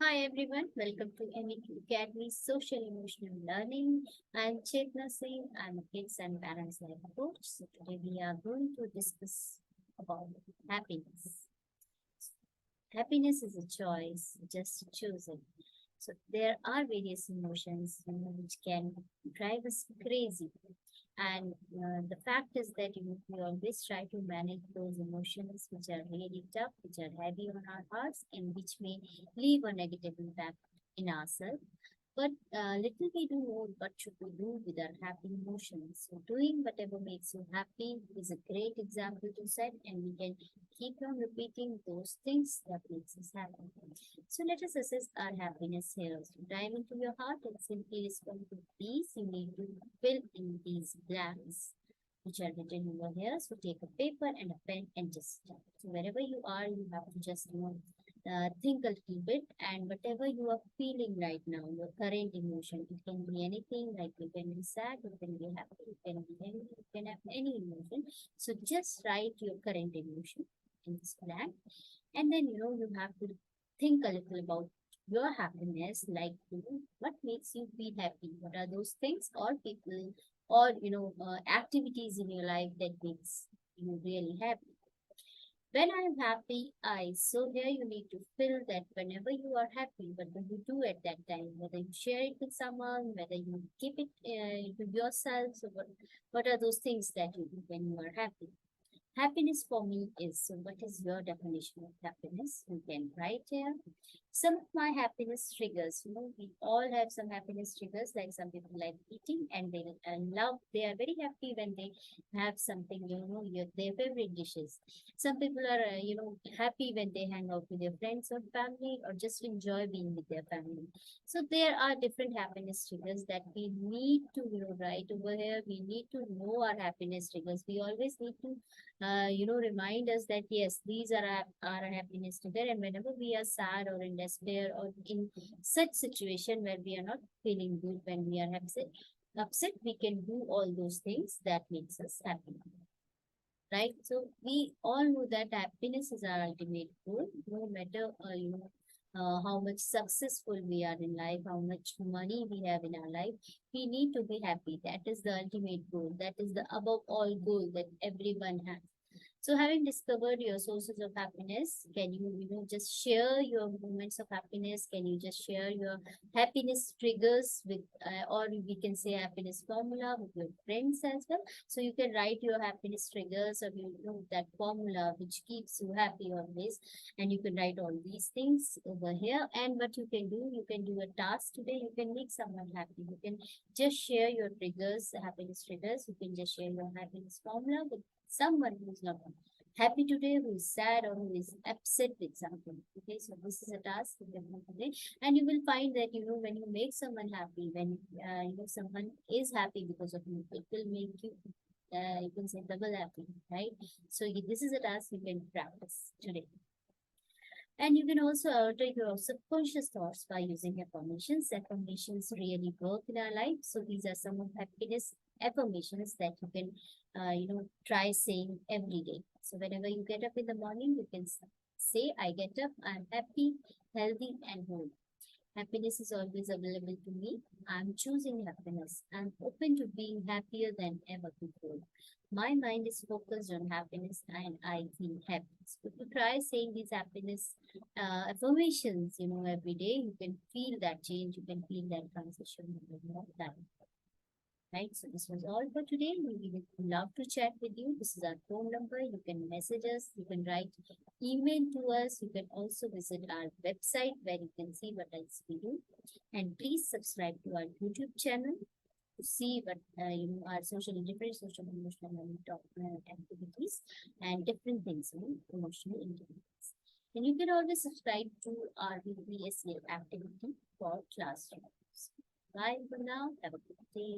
Hi everyone, welcome to MEQ Academy Social Emotional Learning. I'm Chetna Singh. I'm a kids and parents life coach. So today we are going to discuss about happiness. Happiness is a choice, just choose it. So there are various emotions which can drive us crazy. And the fact is that we always try to manage those emotions which are really tough, which are heavy on our hearts, and which may leave a negative impact in ourselves. But little we do know what should we do with our happy emotions. So doing whatever makes you happy is a great example to set, and we can keep on repeating those things that makes us happy. So let us assess our happiness here. So dive into your heart and simply respond to these. You need to fill in these blanks which are written over here. So take a paper and a pen and just start. So wherever you are, you have to just think a little bit, and whatever you are feeling right now, your current emotion, it can be anything, like you can be sad, you can be happy, you can be angry, you can have any emotion. So just write your current emotion in this blank, and then you have to think a little about your happiness, like what makes you feel happy, what are those things or people or activities in your life that makes you really happy. When I'm happy, so here you need to fill that. Whenever you are happy, what do you do at that time? Whether you share it with someone, whether you keep it to yourself. So what are those things that you do when you are happy? Happiness for me is, so what is your definition of happiness? You can write here. Some of my happiness triggers, we all have some happiness triggers, like some people like eating and they they are very happy when they have something, their favorite dishes. Some people are, happy when they hang out with their friends or family or just enjoy being with their family. So there are different happiness triggers that we need to, write over here. We need to know our happiness triggers. We always need to remind us that yes, these are our happiness trigger. And whenever we are sad or in despair or in such situation where we are not feeling good, when we are upset, we can do all those things that makes us happy, right? So we all know that happiness is our ultimate goal, no matter how much successful we are in life, how much money we have in our life. We need to be happy. That is the ultimate goal. That is the above all goal that everyone has. So having discovered your sources of happiness, can you, just share your moments of happiness? Can you just share your happiness triggers with, or we can say happiness formula with your friends as well? So you can write your happiness triggers, or that formula which keeps you happy always, and you can write all these things over here. And what you can do a task today. You can make someone happy. You can just share your triggers, happiness triggers. You can just share your happiness formula with someone who's not happy today, who is sad or who is upset with something. Okay, so this is a task you can do today, and you will find that when you make someone happy, when someone is happy because of you, it will make you. You can say double happy, right? So this is a task you can practice today. And you can also alter your subconscious thoughts by using affirmations. Affirmations really work in our life. So these are some of happiness affirmations that you can, try saying every day. So whenever you get up in the morning, you can say, "I get up, I'm happy, healthy, and whole. Happiness is always available to me. I'm choosing happiness. I'm open to being happier than ever before. My mind is focused on happiness and I feel happy." So if you try saying these happiness affirmations, every day, you can feel that change. You can feel that transition in your life. Right, so this was all for today. We would love to chat with you. This is our phone number. You can message us, you can write email to us. You can also visit our website where you can see what else we do. And please subscribe to our YouTube channel to see what our different social emotional learning activities and different things in emotional intelligence. And you can always subscribe to our weekly SEL activity for classrooms. Bye for now. Have a good day.